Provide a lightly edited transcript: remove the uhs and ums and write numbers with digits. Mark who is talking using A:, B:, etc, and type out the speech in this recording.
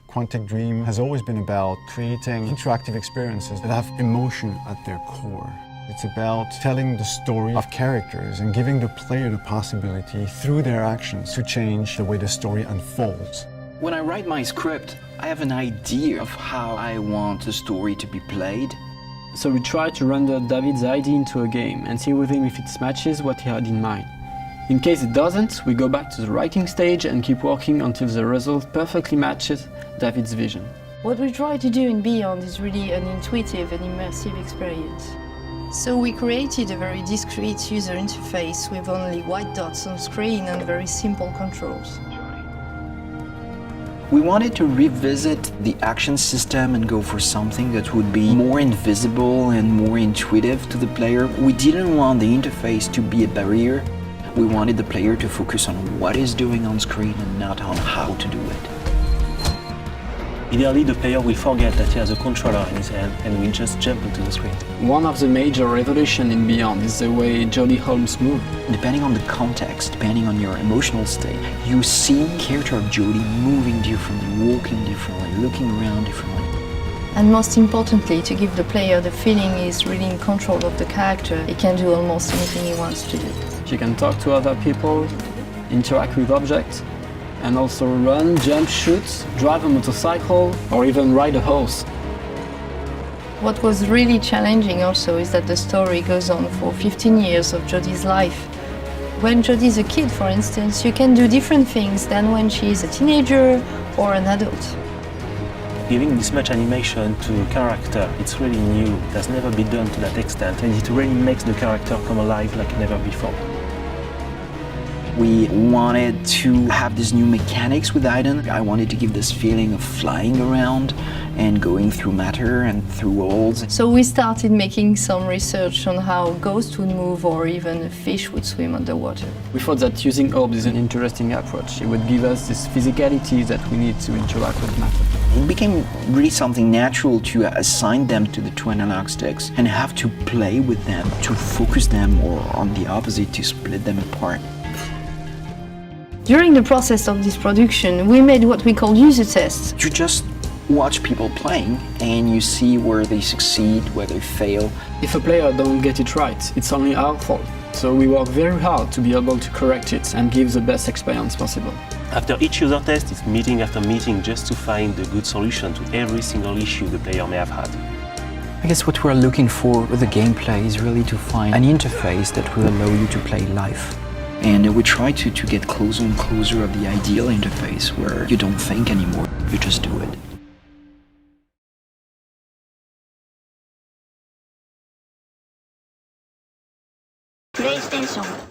A: Quantic Dream has always been about creating interactive experiences that have emotion at their core. It's about telling the story of characters and giving the player the possibility, through their actions, to change the way the story unfolds.
B: When I write my script, I have an idea of how I want the story to be played.
C: So we try to render David's idea into a game and see with him if it matches what he had in mind. In case it doesn't, we go back to the writing stage and keep working until the result perfectly matches David's vision.
D: What we try to do in Beyond is really an intuitive and immersive experience. So we created a very discreet user interface with only white dots on screen and very simple controls.
B: We wanted to revisit the action system and go for something that would be more invisible and more intuitive to the player. We didn't want the interface to be a barrier. We wanted the player to focus on what he's doing on screen and not on how to do it.
E: Ideally, the player will forget that he has a controller in his hand and will just jump into the screen.
C: One of the major revolutions in Beyond is the way Jodie Holmes moves.
B: Depending on the context, depending on your emotional state, you see the character of Jodie moving differently, walking differently, looking around differently.
D: And most importantly, to give the player the feeling he's really in control of the character, he can do almost anything he wants to do.
C: She can talk to other people, interact with objects, and also run, jump, shoot, drive a motorcycle, or even ride a horse.
D: What was really challenging also is that the story goes on for 15 years of Jodie's life. When Jodie's a kid, for instance, you can do different things than when she's a teenager or an adult.
E: Giving this much animation to a character, it's really new. It has never been done to that extent, and it really makes the character come alive like never before.
B: We wanted to have these new mechanics with Aiden. I wanted to give this feeling of flying around and going through matter and through walls.
D: So we started making some research on how ghosts would move or even a fish would swim underwater.
C: We thought that using orbs is an interesting approach. It would give us this physicality that we need to interact with matter.
B: It became really something natural to assign them to the two analog sticks and have to play with them, to focus them, or on the opposite, to split them apart.
D: During the process of this production, we made what we call user tests.
B: You just watch people playing and you see where they succeed, where they fail.
C: If a player don't get it right, it's only our fault. So we work very hard to be able to correct it and give the best experience possible.
E: After each user test, it's meeting after meeting just to find a good solution to every single issue the player may have had.
B: I guess what we're looking for with the gameplay is really to find an interface that will allow you to play live. And we try to get closer and closer of the ideal interface where you don't think anymore, you just do it.
F: PlayStation